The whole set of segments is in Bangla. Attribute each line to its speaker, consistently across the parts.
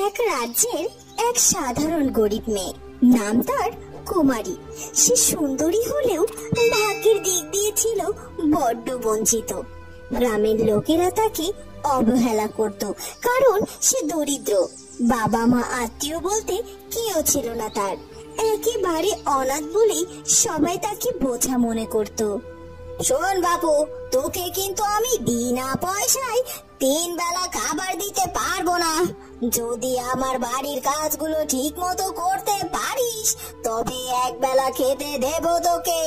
Speaker 1: এক রাজ্যের এক সাধারণ গরিব মেয়ে, নাম তার কুমারী। সে সুন্দরী হলেও ভাগ্যের দিক দিয়ে ছিল বড্ড বঞ্চিত। গ্রামের লোকেরা তাকে অবহেলা করত, কারণ সে দরিদ্র। বাবা মা আত্মীয় বলতে কেউ ছিল না তার। একেবারে অনাথ বলেই সবাই তাকে বোঝা মনে করত। শোন বাপু, তোকে কিন্তু আমি বিনা পয়সায় 3 বেলা খাবার দিতে পারবো না। যদি আমার বাড়ির কাজগুলো ঠিক মতো করতে পারিস তবে 1 বেলা খেতে দেব তোকে।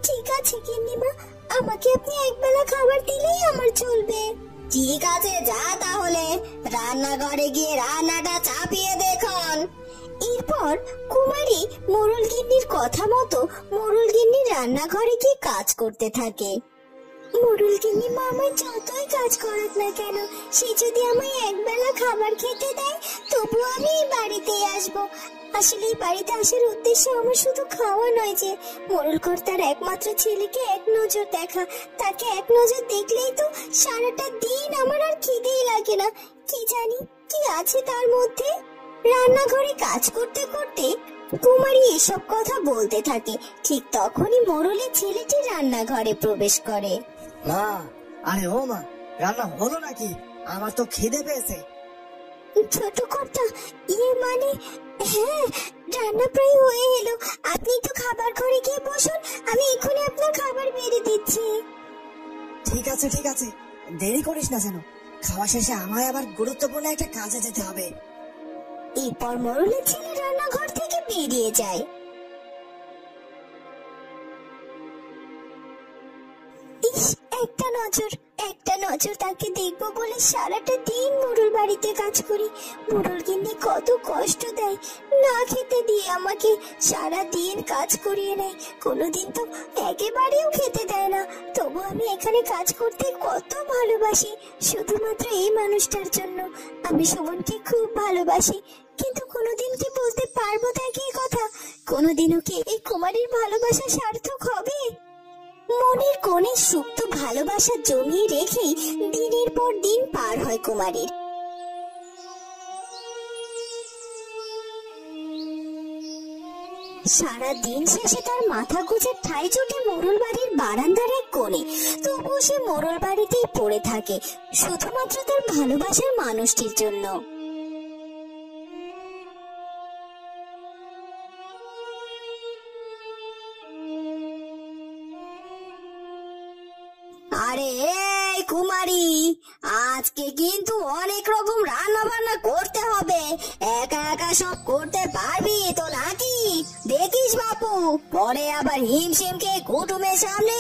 Speaker 1: ঠিক আছে গিন্নিমা, আমাকে আপনি 1 বেলা খাবার দিলেই আমার চলবে। ঠিক আছে, যা তাহলে রান্নাঘরে গিয়ে রান্নাটা চাপিয়ে দেখুন। এরপর কুমারী মোড়ল গিন্নির কথা মতো মোড়ল গিন্নির রান্নাঘরে গিয়ে কাজ করতে থাকে। মোড়ল গিন্নি মা আমায় যতই কাজ করুক না কেন, সে যদি আমায় 1 বেলা খাবার খেতে দেয় তবু আমি এই বাড়িতেই আসবো। আসলে এই বাড়িতে আসার উদ্দেশ্য আমার শুধু খাওয়া নয় যে মোড়ল কর্তার একমাত্র ছেলেকে এক নজর দেখা। তাকে এক নজর দেখলেই তো সারাটা দিন আমার আর খিদেই লাগে না। কি জানি কি আছে তার মধ্যে। রান্নাঘরে কাজ করতে করতে কুমারী এসব কথা বলতে থাকে। ঠিক তখনই মোড়লের ছেলেটি রান্নাঘরে প্রবেশ করে।
Speaker 2: মা, আরে ও মা, রান্না হলো নাকি? আমার তো খিদে পেয়েছে।
Speaker 1: ছোট কর্তা, মানে হ্যাঁ, রান্না প্রায় হয়ে এলো। আপনি একটু খাবার ঘরে গিয়ে বসুন, আমি এক্ষুনি আপনার খাবার বেড়ে দিচ্ছি।
Speaker 2: ঠিক আছে ঠিক আছে, দেরি করিস না যেন। খাওয়া শেষে আমায় আবার গুরুত্বপূর্ণ একটা কাজে যেতে হবে।
Speaker 1: এরপর মোড়লের ছেলে রান্নাঘর থেকে বেরিয়ে যায়। ইস, একটা নজর তাকে দেখবো বলে সারাটা দিন মোড়ল বাড়িতে কাজ করি। মোড়ল গিন্নি কত কষ্ট দেয়, না খেতে দিয়ে আমাকে সারা দিন কাজ করিয়ে নেয়। কোনোদিন তো একেবারেও খেতে দেয় না। তবু আমি এখানে কাজ করতে কত ভালোবাসি, শুধুমাত্র এই মানুষটার জন্য। আমি সুমনকে খুব ভালোবাসি, কিন্তু কোনোদিন কি বলতে পারবো তাকে এই কথা? কোনোদিনও কি এই কুমারীর ভালোবাসা সার্থক হবে? মনের কোণে সুপ্ত ভালোবাসা জমিয়ে রেখেই দিনের পর দিন পার হয় কুমারীর। সারা দিন শেষে তার মাথা গুঁজে ঠাই জুটে মোড়ল বাড়ির বারান্দার এক কোণে। তবুও সে মোড়ল বাড়িতেই পড়ে থাকে, শুধুমাত্র তার ভালোবাসার মানুষটির জন্য। আরে এই কুমারী, আজকে কিন্তু অনেক রকম রান্না বান্না করতে হবে। একা একা সব করতে পারবি তো নাকি? দেখিস বাপু, পরে আবার হিমশিমকে কুটুমের সামনে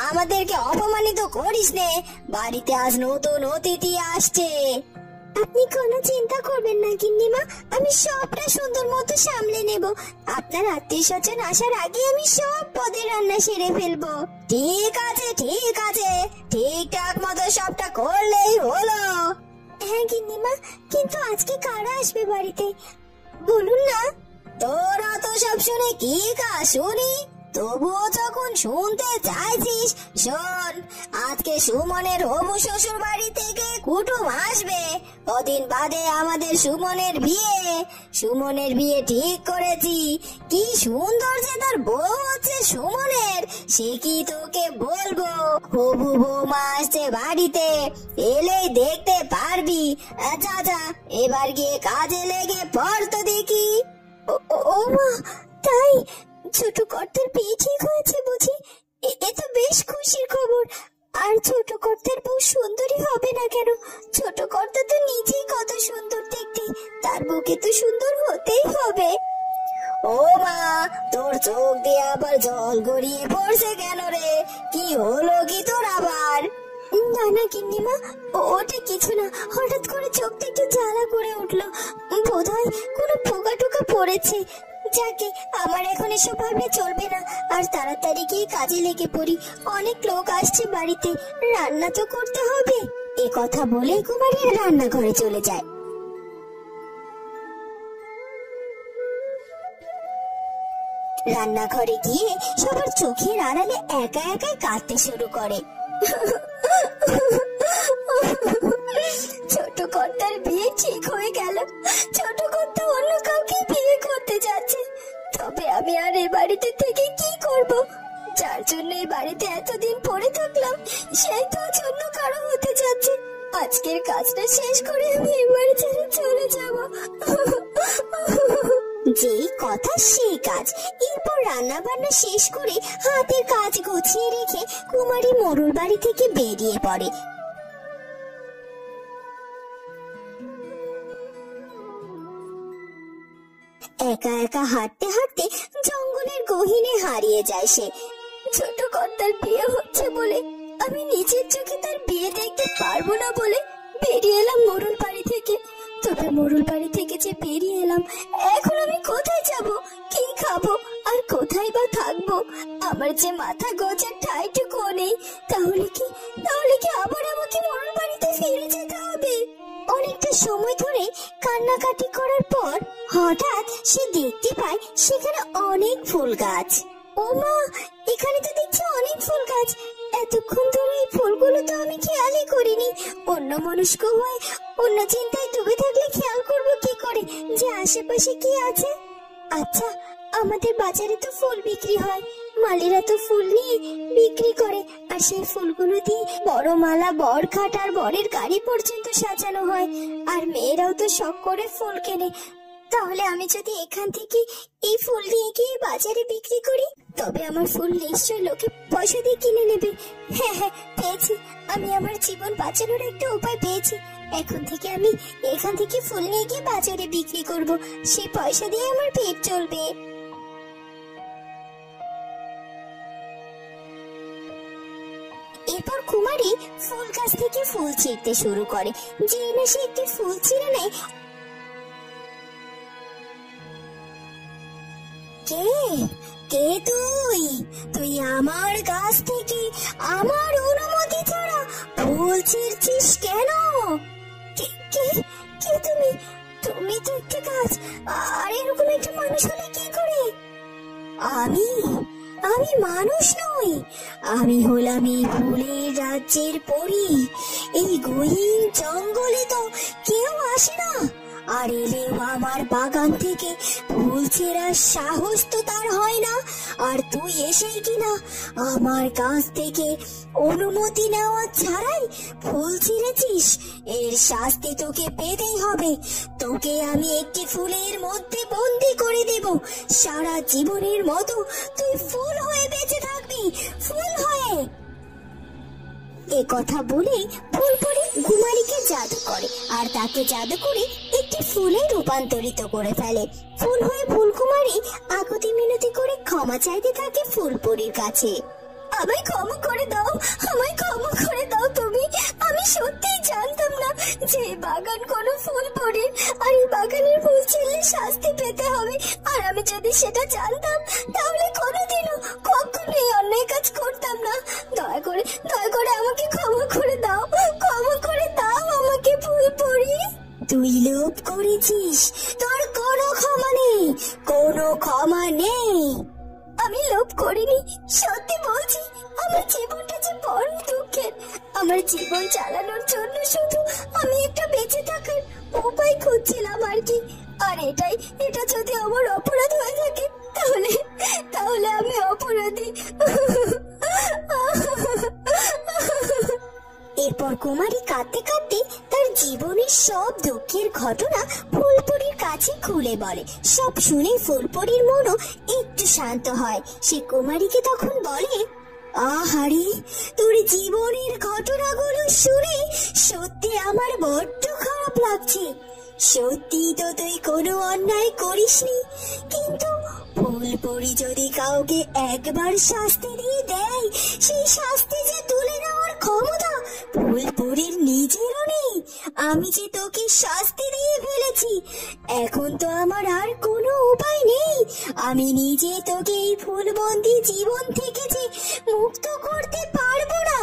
Speaker 1: আমাদেরকে অপমানিত করিস নে। বাড়িতে আজ নতুন অতিথি আসছে। আপনি কোনো চিন্তা করবেন না গিন্নিমা, আমি সবটা সুন্দর মতো সামলে নেব। আপনার আত্মীয় স্বজন আসার আগে আমি সব পদের রান্না সেরে ফেলবো। ঠিক আছে ঠিকঠাক মতো সবটা করলেই হলো। হ্যাঁ গিন্নিমা, কিন্তু আজকে কারা আসবে বাড়িতে বলুন না? তোরা তো সব শুনে কি কাজ শুনি, তবুও যখন শুনতে চাইছিস শোন। আজকে সুমনের হবু শ্বশুর বাড়ি থেকে কুটুম আসবে। কদিন বাদে আমাদের সুমনের বিয়ে ঠিক করেছি। কি সুন্দর যে তার বউ হচ্ছে সুমনের, সে কি তোকে বলবো। হবু বৌমা আসছে বাড়িতে, এলেই দেখতে পারবি। আচ্ছা, এবার গিয়ে কাজে লেগে পড় তো দেখি। ও মা, তাই? ছোট কর্তার বিয়ে ঠিক হয়েছে বুঝি? এ তো বেশ খুশির খবর। আর ছোট কর্তার বউ সুন্দরী হবে না কেন? ছোট কর্তা তো নিজেই কত সুন্দর দেখতে, তার বউকে তো সুন্দর হতেই হবে। ও মা, তোর চোখ দিয়ে আবার জল গড়িয়ে পড়ছে কেন রে? কি হলো কি তোর আবার? না গিন্নিমা, ওটা কিছু না। হঠাৎ করে চোখটা একটু জ্বালা করে উঠলো, বোধহয় কোনো পোকা টোকা পড়েছে। যাকে, আমার এখন এসব ভাবলে চলবে না। আর তাড়াতাড়ি গিয়ে কাজে লেগে পড়ি, অনেক লোক আসছে বাড়িতে, রান্না তো করতে হবে। এ কথা বলে কুমারী রান্নাঘরে চলে যায়। রান্নাঘরে গিয়ে সবার চোখের আড়ালে একা একাই কাঁদতে শুরু করে। ছোট কর্তার বিয়ে ঠিক হয়ে গেল, সেই তো জন্য কারো হতে যাচ্ছে। আজকের কাজটা শেষ করে আমি এবারে ছেড়ে চলে যাব। যেই কথা সেই কাজ। এরপর রান্না বান্না শেষ করে হাতের কাজ গুছিয়ে রেখে কুমারী মোড়ল বাড়ি থেকে বেরিয়ে পড়ে। একা একা হাঁটতে হাঁটতে জঙ্গলের গহীনে হারিয়ে যায় সে। ছোট কর্তার বিয়ে হচ্ছে বলে আমি নিজের চোখে তার বিয়ে দেখতে পারবো না বলে বেরিয়ে এলাম মোড়ল বাড়ি থেকে। তবে মোড়ল বাড়ি থেকে যে বেরিয়ে এলাম, এখন আমি কোথায় যাব, কি খাবো আর কোথায় বা থাকবো? আমার যে মাথা গোজার ঠাইটুকু নেই। তাহলে কি আবার আমাকে মোড়ল বাড়িতে ফিরে যেতে হবে? অনেকটা সময় ধরে কান্নাকাটি করার পর হঠাৎ সে দেখতে পায় সেখানে অনেক ফুল গাছ। ও মা, এখানে তো দেখছি অনেক ফুল গাছ। এতক্ষণ ধরে এই ফুলগুলো তো আমি খেয়ালই করিনি। অন্য মনস্ক হয়ে অন্য চিন্তায় ডুবে থাকলে খেয়াল করবো কি করে যে আশেপাশে কি আছে? আচ্ছা, আমাদের বাজারে তো ফুল বিক্রি হয়, মালিরা তো ফুল নিয়ে বিক্রি করে, আর সেই ফুলগুলো দিয়ে বড় মালা, বর খাট আর বরের গাড়ি পর্যন্ত সাজানো হয়। আর মেয়েরাও তো শখ করে ফুল কেনে। তাহলে আমি যদি এখান থেকে এই ফুল নিয়ে গিয়ে বাজারে বিক্রি করি, তবে আমার ফুল নিশ্চয় লোকে পয়সা দিয়ে কিনে নেবে। হ্যাঁ হ্যাঁ, পেয়েছি। আমি আমার জীবন বাঁচানোর একটা উপায় পেয়েছি। এখন থেকে আমি এখান থেকে ফুল নিয়ে গিয়ে বাজারে বিক্রি করব। সেই পয়সা দিয়ে আমার পেট চলবে। এরপর কুমারী ফুল গাছ থেকে ফুল ছিঁড়তে শুরু করে। যে না সে একটি ফুল ছিঁড়ে নেয়। কে তুই আমার গাছ থেকে আমার অনুমতি ছাড়া ফুল ছিঁড়ছিস কেন? কে তুমি? তুমি তো একটা গাছ, আর এরকম একটা মানুষ হলে কি করে? আমি মানুষ নই, আমি হলাম এই ফুলের রাজ্যের পরী। এই গহীন জঙ্গলে তো কেউ আসে না, আর এলেও আমার বাগান থেকে ফুল ছেঁড়ার সাহস তো তার হয় না। আর তুই এসেই কিনা আমার কাছ থেকে অনুমতি নেওয়া ছাড়াই ফুল ছিঁড়েছিস। এর শাস্তি তোকে পেতেই হবে। তোকে আমি একটি ফুলের মধ্যে বন্দি করে দেব। সারা জীবনের মতো তুই ফুল হয়ে বেঁচে থাকবি, ফুল হয়ে। এ কথা বলে ফুলপরি কুমারীকে জাদু করে, আর তাকে জাদু করে একটি ফুলে রূপান্তরিত করে ফেলে। ফুল হয়ে ফুলকুমারী আকুতি মিনতি করে ক্ষমা চাইতে থাকে ফুলপরির কাছে। আমায় ক্ষমা করে দাও, আমায় ক্ষমা করে দাও তুমি। আমি সত্যিই জানতাম না যে এই বাগান কোনো ফুলপরির, আর এই বাগানের ফুল ছিঁড়লে শাস্তি পেতে হবে। আর আমি যদি সেটা জানতাম তাহলে কোনোদিনও কখনো এই অন্যায় কাজ করতাম না। দয়া করে আমাকে ক্ষমা করে দাও, ক্ষমা করে দাও আমাকে ফুলপরি। তুই লোভ করেছিস, তোর কোনো ক্ষমা নেই, কোনো ক্ষমা নেই। আমি লোভ করিনি, সত্যি বলছি। আমার জীবনটা যে বড় দুঃখের। আমার জীবন চালানোর জন্য শুধু আমি একটা বেঁচে থাকার উপায় খুঁজছিলাম আর কি। আর এটা যদি আমার অপরাধ হয়ে থাকে তাহলে আমি অপরাধী। এরপর কুমারী কাঁদতে কাঁদতে তার জীবনের সব দুঃখের ঘটনা ফুলপরির কাছে খুলে বলে। সব শুনে ফুলপরির মনও একটু শান্ত হয়। সে কুমারীকে তখন বলে, আহারে, তোর জীবনের ঘটনাগুলো শুনে সত্যি আমার বড্ড খারাপ লাগছে। সত্যি তো তুই কোনো অন্যায় করিসনি, কিন্তু ফুলপরি যদি কাউকে একবার শাস্তি দিয়ে দেয়, সেই শাস্তি যে তুলে নেওয়ার ক্ষমতা ফুলপরির নিজেরও নেই। আমি যে তোকে শাস্তি দিয়ে ফেলেছি, এখন তো আমার আর কোনো উপায় নেই। আমি নিজে তোকে এই ফুলবন্দি জীবন থেকে যে মুক্ত করতে পারবো না।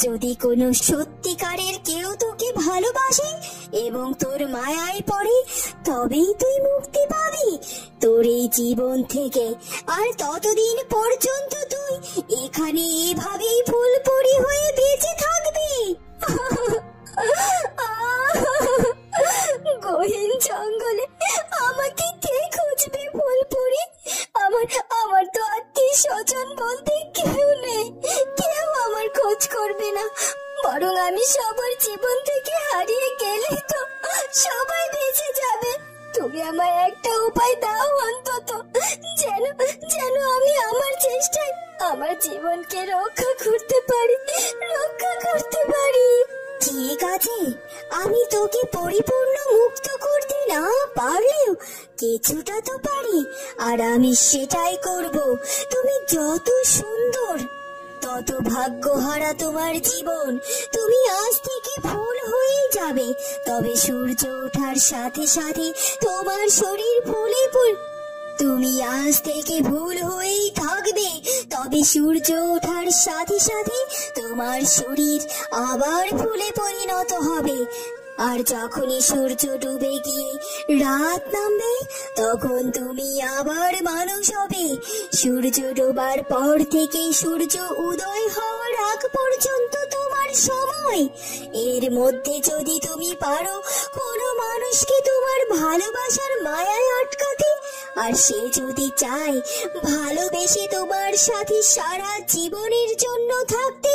Speaker 1: যদি কোনো সত্যিকারের কেউ তোকে ভালোবাসে এবং তোর মায়ায় পড়ে, তবেই তুই মুক্তি পাবি তোর এই জীবন থেকে। আর ততদিন পর্যন্ত তুই এখানে এভাবেই ফুলপরি হয়ে বেঁচে থাকবি। গহীন জঙ্গলে আমাকে কে খুঁজবে ফুলপরি? আমার তো আত্মীয় স্বজন বলতে কেউ নেই, কেউ আমার খোঁজ করবে না। তুমি আমায় একটা উপায় দাও অন্তত, যেন যেন আমি আমার চেষ্টায় আমার জীবনকে রক্ষা করতে পারি। ঠিক আছে, আমি তোকে পরিপূর্ণ মুক্ত করতে না পারলেও কিছুটা তো পারি, আর আমি সেটাই করব। তুমি যত সুন্দর তত ভাগ্যহারা তোমার জীবন। তুমি আজ থেকে ফুল হয়ে যাবে, তবে সূর্য ওঠার সাথে সাথে তোমার শরীর ফুলে তুমি আজ থেকে ভুল হয়েই থাকবে, তবে সূর্য ওঠার সাথে সাথে তোমার শরীর আবার ফুলে পরিণত হবে। আর যখনই সূর্য ডুবে গিয়ে রাত নামবে, তখন তুমি আবার মানুষ হবে। সূর্য ডোবার পর থেকে সূর্য উদয় হওয়ার আগ পর্যন্ত তোমার সময়। এর মধ্যে যদি তুমি পারো কোনো মানুষকে তোমার ভালোবাসার মায়ায় আটকাতে, আর সে যদি চায় ভালোবেসে তোমার সাথে সারা জীবনের জন্য থাকতে,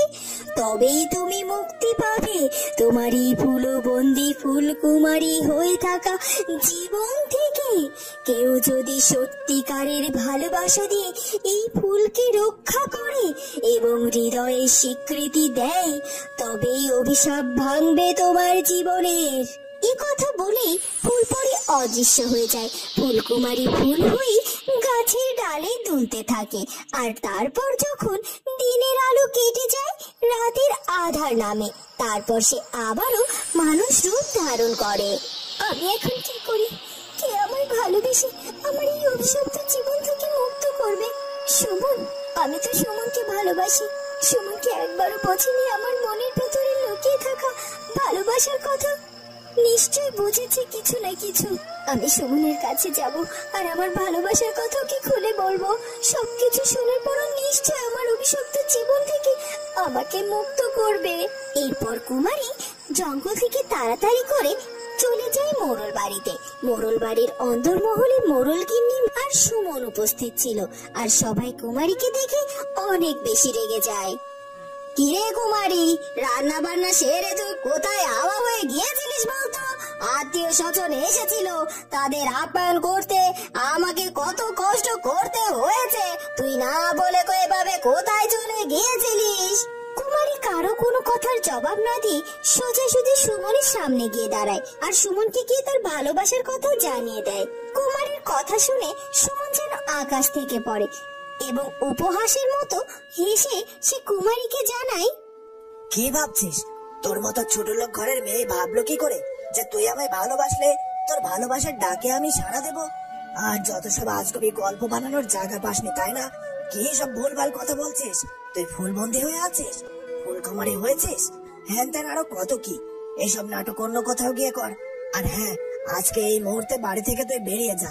Speaker 1: তবেই তুমি মুক্তি পাবে তোমার এই ফুলবন্দি ফুলকুমারী হয়ে থাকা জীবন থেকে। কেউ যদি সত্যিকারের ভালোবাসা দিয়ে এই ফুলকে রক্ষা করে এবং হৃদয়ে স্বীকৃতি দেয়, তবেই অভিশাপ ভাঙবে তোমার জীবনের। এ কথা বলে ফুলপরি অদৃশ্য হয়ে যায়। ফুলকুমারী ফুল হয়ে গাছের ডালে দুলতে থাকে, আর তারপর যখন দিনের আলো কেটে যায়, রাতের আধার নামে, তারপর সে আবারও মানুষ রূপ ধারণ করে। আমি এখন কি করি? কে আমায় ভালোবেসে আমার এই অভিশপ্ত জীবন থেকে মুক্ত করবে? সুমন। আমি তো সুমনকে ভালোবাসি। সুমনকে একবারও বোঝেনি আমার মনের ভেতরে লুকিয়ে থাকা ভালোবাসার কথা। নিশ্চয় বুঝেছে কিছু না কিছু। আমি সুমনের কাছে যাব আর আমার ভালোবাসার কথা ওকে খুলে বলবো। সবকিছু শোনার পর নিশ্চয় আমার অভিশপ্ত জীবন থেকে আমাকে মুক্ত করবে। এরপর কুমারী জঙ্গল থেকে তাড়াতাড়ি করে চলে যায় মোড়ল বাড়িতে। মোড়ল বাড়ির অন্দরমহলে মোড়ল গিন্নি আর সুমন উপস্থিত ছিল, আর সবাই কুমারীকে দেখে অনেক বেশি রেগে যায়। কিরে কুমারী, রান্না বান্না সেরে তুই কোথায় হাওয়া হয়ে গিয়েছিলিস বলতো? আত্মীয় স্বজন এসেছিল, তাদের আপ্যায়ন করতে আমাকে কত কষ্ট করতে হয়েছে। তুই না বলে এভাবে কোথায় চলে গিয়েছিলিস? কুমারী কারো কোনো কথার জবাব না দিয়ে সোজাসুজি সুমনের সামনে গিয়ে দাঁড়ায়, আর সুমনকে গিয়ে তার ভালোবাসার কথা জানিয়ে দেয়। কুমারীর কথা শুনে সুমন যেন আকাশ থেকে পড়ে এবং উপহাসের মতো হেসে সে কুমারীকে জানায়,
Speaker 2: কি ভাবছিস? তোর মতো ছোট লোক ঘরের মেয়ে ভাবলো কি করে যে তুই আমায় ভালোবাসলে তোর ভালোবাসার ডাকে আমি সাড়া দেব? আর যত সব আজগুবি গল্প বানানোর জায়গা পাসনি, তাই না? কি সব ভুলভাল কথা বলছিস? তুই ফুলবন্দি হয়ে আছিস, ফুলকুমারী হয়েছিস, হ্যান ত্যান আরো কত কি। এসব নাটক অন্য কোথাও গিয়ে কর। আর হ্যাঁ, আজকে এই মুহূর্তে বাড়ি থেকে তুই বেরিয়ে যা,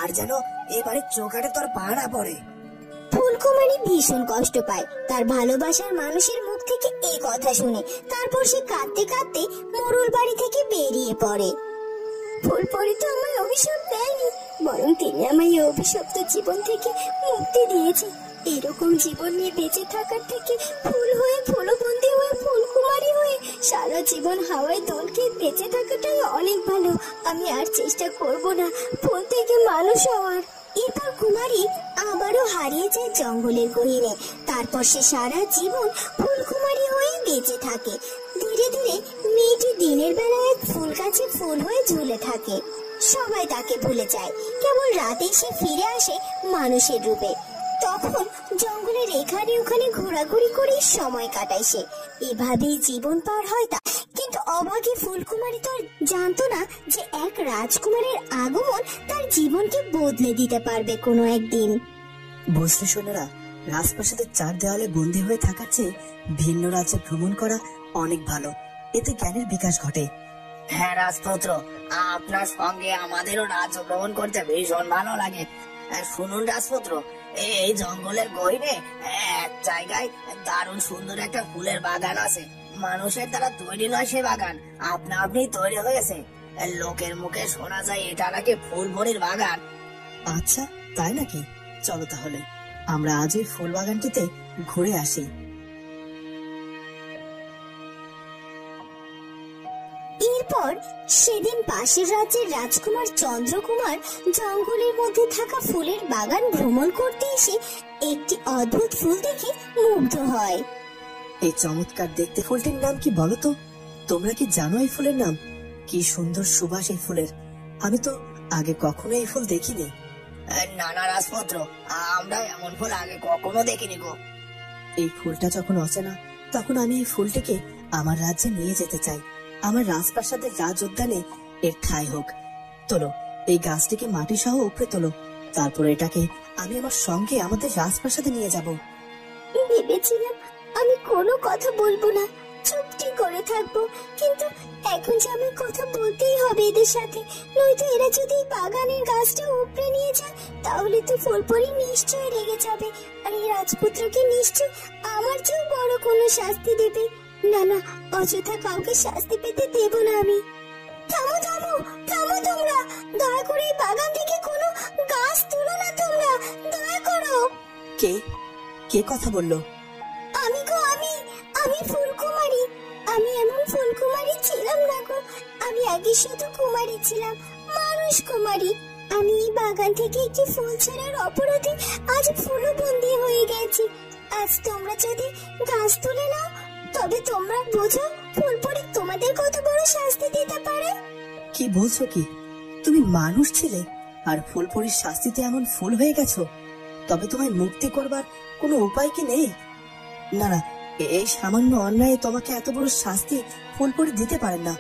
Speaker 2: আর যেন এই বাড়ির চৌকাঠে তোর পা না পড়ে।
Speaker 1: ফুলকুমারী ভীষণ কষ্ট পায় তার ভালোবাসার মানুষের মুখ থেকে এই কথা শুনে। তারপর সে কাঁদতে কাঁদতে মোড়ল বাড়ি থেকে বেরিয়ে পড়ে। ফুলপরি তো আমায় অভিশাপ দেয়নি, বরং তিনি আমায় এই অভিশপ্ত জীবন থেকে মুক্তি দিয়েছে। এরকম জীবন নিয়ে বেঁচে থাকার থেকে ফুল হয়ে ফুলবন্দি হয়ে ফুলকুমারী হয়ে সারা জীবন হাওয়ায় দোল খেয়ে বেঁচে থাকাটাই অনেক ভালো। আমি আর চেষ্টা করব না ফুল থেকে মানুষ হওয়ার। এরপর কুমারী আবারও হারিয়ে যায় জঙ্গলের গহীনে। তারপর সে সারা জীবন ফুলকুমারী হয়ে বেঁচে থাকে। ধীরে ধীরে মেয়েটি দিনের বেলায় এক ফুল গাছে ফুল হয়ে ঝুলে থাকে। সবাই তাকে ভুলে যায়, কেবল রাতে সে ফিরে আসে মানুষের রূপে। তখন জঙ্গলের এখানে ওখানে ঘোরাঘুরি করে সময় কাটায় সে। এভাবেই জীবন পার হয় তা। কিন্তু অভাগী ফুলকুমারী তো জানতো না যে এক রাজকুমারের আগমন তার জীবনকে বদলে দিতে পারবে কোনো একদিন।
Speaker 2: বুঝতে শোনেরা, রাজপ্রাসাদের চার দেওয়ালে বন্দী হয়ে থাকার চেয়ে ভিন্ন রাজ্যে ভ্রমণ করা অনেক ভালো। এতে জ্ঞানের বিকাশ ঘটে।
Speaker 3: হ্যাঁ রাজপুত্র, আপনার সঙ্গে আমাদেরও রাজ্য ভ্রমণ করতে ভীষণ ভালো লাগে। শুনুন রাজপুত্র, এই জঙ্গলের গহীনে এক জায়গায় দারুণ সুন্দর একটা ফুলের বাগান আছে। মানুষের দ্বারা তৈরি নয় সে বাগান, আপনা আপনি তৈরি হয়েছে। লোকের মুখে শোনা যায় এটা নাকি ফুলবনির বাগান।
Speaker 2: আচ্ছা, তাই নাকি? চলো তাহলে আমরা আজ ওই ফুল বাগানটিতে ঘুরে আসি।
Speaker 1: এর এরপর সেদিন পাশের রাজ্যের রাজকুমার চন্দ্রকুমার জঙ্গলের মধ্যে থাকা ফুলের বাগান ভ্রমণ করতে এসে একটি অদ্ভুত ফুল দেখে মুগ্ধ হয়।
Speaker 2: এই চমৎকার দেখতে ফুলটির নাম কি বলো তো? তোমরা কি জানো এই ফুলের নাম? কি সুন্দর সুবাস এই ফুলের! আমি তো আগে কখনো এই ফুল দেখিনি।
Speaker 3: না না রাজপুত্র, আমরা এমন ফুল আগে কখনো দেখিনি গো।
Speaker 2: এই ফুলটা যখন অচেনা, তখন আমি এই ফুলটিকে আমার রাজ্যে নিয়ে যেতে চাই। আমার রাজপ্রাসাদের রাজ উদ্যানে এর ঠাঁই হোক। তোলো, এই গাছটিকে মাটি সহ উপড়ে তোলো, তারপর এটাকে আমি আমার সঙ্গে আমাদের রাজপ্রাসাদে নিয়ে যাব।
Speaker 1: ভেবেছিলাম আমি কোনো কথা বলবো না, চুপটি করে থাকবো, কিন্তু এখন যে আমি কথা বলতেই হবে এদের সাথে, নয়তো এরা যদি বাগানের গাছটা উপড়ে নিয়ে যায় তাহলে তো ফুলপরি নিশ্চয়ই রেগে যাবে, আর এই রাজপুত্রকে নিশ্চয় আমার চেয়েও বড় কোনো শাস্তি দেবে। না না, অযথা কাউকে শাস্তি পেতে দেব না আমি। থামো থামো থামো, তোমরা দয়া করে এই বাগান থেকে কোনো গাছ তুলো না, তোমরা দয়া করো।
Speaker 2: কে কে কথা বললো?
Speaker 1: আমি গো, আমি ফুলকুমারী। আমি এমন ফুলকুমারী ছিলাম না গো, আমি আগে শুধু কুমারী ছিলাম, মানুষ কুমারী। আমি এই বাগান থেকে একটি ফুল ছেড়ার অপরাধে আজ ফুলবন্দি হয়ে গেছি। আজ তোমরা যদি গাছ তুলে নাও তবে তোমরা বোঝো ফুলপরি তোমাদের কত বড় শাস্তি দিতে পারে।
Speaker 2: কি বলছো কি? তুমি মানুষ ছিলে আর ফুলপরির শাস্তিতে এমন ফুল হয়ে গেছো? তবে তোমায় মুক্তি করবার কোনো উপায় কি নেই? না না, এই সামান্য অন্যায় তোমাকে এত বড় শাস্তি ফুলপরি দিতে পারেন না।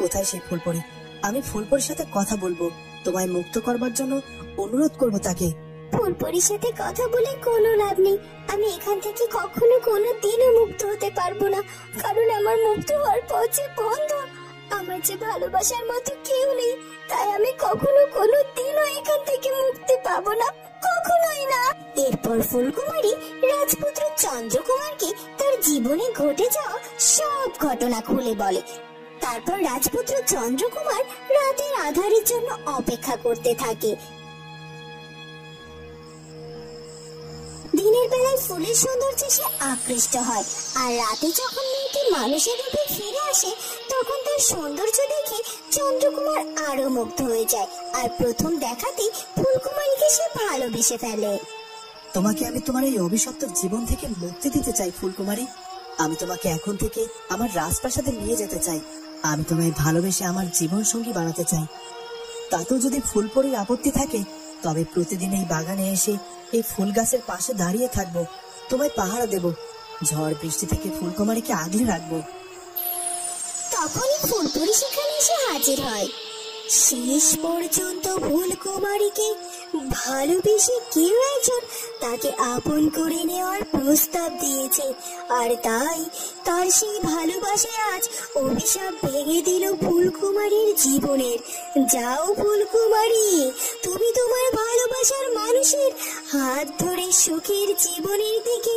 Speaker 2: কোথায় সেই ফুলপরি? আমি ফুলপরির সাথে কথা বলবো, তোমায় মুক্ত করবার জন্য অনুরোধ করবো তাকে।
Speaker 1: ফুলপরির সাথে কথা বলে কোনো লাভ নেই। আমি এখান থেকে কখনো কোনো দিনও মুক্ত হতে পারবো না, কারণ আমার মুক্ত হওয়ার পথ যে বন্ধ। আমার যে ভালোবাসার মতো কেউ নেই, তাই আমি কখনো কোনো দিনও এখান থেকে মুক্তি পাবো না, কখনোই না। এরপর ফুলকুমারী রাজপুত্র চন্দ্রকুমারকে তার জীবনে ঘটে যাওয়া সব ঘটনা খুলে বলে। তারপর রাজপুত্র চন্দ্রকুমার রাতের আঁধারের জন্য অপেক্ষা করতে থাকে। দিনের বেলায় ফুলের সৌন্দর্যে সে আকৃষ্ট হয়, আর রাতে যখন মেয়েটি মানুষের রূপে ফিরে আসে তখন তার সৌন্দর্য দেখে চন্দ্রকুমার আরো মুগ্ধ হয়ে যায়, আর প্রথম দেখাতেই ফুলকুমারীকে সে ভালোবেসে ফেলে।
Speaker 2: তোমাকে আমি তোমার এই অভিশপ্ত জীবন থেকে মুক্তি দিতে চাই ফুলকুমারী। আমি তোমাকে এখন থেকে আমার রাজপ্রাসাদে নিয়ে যেতে চাই। আমি তোমায় ভালোবেসে আমার জীবন সঙ্গী বানাতে চাই। তাতেও যদি ফুলপরির আপত্তি থাকে তবে প্রতিদিন এই বাগানে এসে এই ফুল গাছের পাশে দাঁড়িয়ে থাকবো, তোমায় পাহারা দেব, ঝড় বৃষ্টি থেকে ফুলকুমারীকে আগলে রাখবো।
Speaker 1: তখনই ফুলপরি সেখানে এসে হাজির হয়। শেষ পর্যন্ত ফুলকুমারীকে ভালোবেসে কেউ একজন তাকে আপন করে নেওয়ার প্রস্তাব দিয়েছে, আর তাই তার সেই ভালোবাসায় আজ অভিশাপ ভেঙে দিল ফুলকুমারীর জীবনের। যাও ফুলকুমারী, তুমি তোমার ভালোবাসার মানুষের হাত ধরে সুখের জীবনের দিকে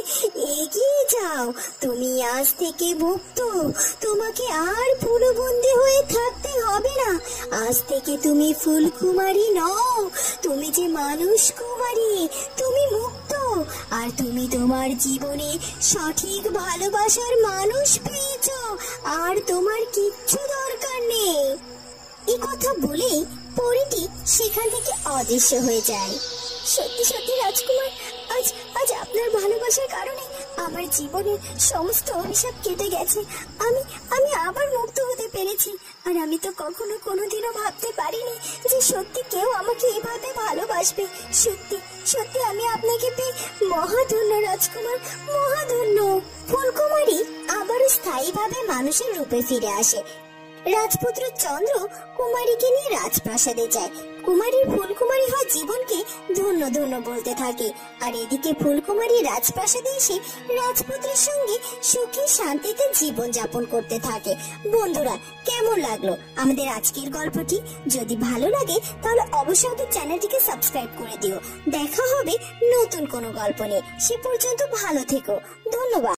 Speaker 1: এগিয়ে যাও। তুমি আজ থেকে মুক্ত, তোমাকে আর ফুলবন্দি হয়ে থাকতে হবে না। আজ থেকে তুমি ফুলকুমারী নও, তুমি যে মানুষ কুমারী, তুমি মুক্ত, আর তুমি তোমার জীবনে সঠিক ভালোবাসার মানুষ পেয়েছো, আর তোমার কিচ্ছু দরকার নেই। এই কথা বলেই পরীটি সেখান থেকে অদৃশ্য হয়ে যায়। সত্যি সত্যি রাজকুমার, আজ আজ আপনার ভালোবাসার কারণে আমার জীবনের সমস্ত অভিশাপ কেটে গেছে। আমি আবার মুক্ত হতে পেরেছি, আর আমি তো কখনো কোনোদিনও ভাবতে পারিনি যে সত্যি কেউ আমাকে এভাবে ভালোবাসবে। সত্যি সত্যি আমি আপনাকে পেয়ে মহাধন্য রাজকুমার, মহাধন্য। ফুলকুমারী আবারও স্থায়ীভাবে মানুষের রূপে ফিরে আসে। রাজপুত্র চন্দ্র কুমারীকে নিয়ে রাজপ্রাসাদে যায়। কুমারীর ফুলকুমারী হয় জীবনকে ধন্য ধন্য বলতে থাকে, আর এদিকে ফুলকুমারী রাজপ্রাসাদে এসে রাজপুত্রের সঙ্গে সুখে শান্তিতে জীবন যাপন করতে থাকে। বন্ধুরা, কেমন লাগলো আমাদের আজকের গল্পটি? যদি ভালো লাগে তাহলে অবশ্যই আমাদের চ্যানেলটিকে সাবস্ক্রাইব করে দিও। দেখা হবে নতুন কোনো গল্প নিয়ে। সে পর্যন্ত ভালো থেকো, ধন্যবাদ।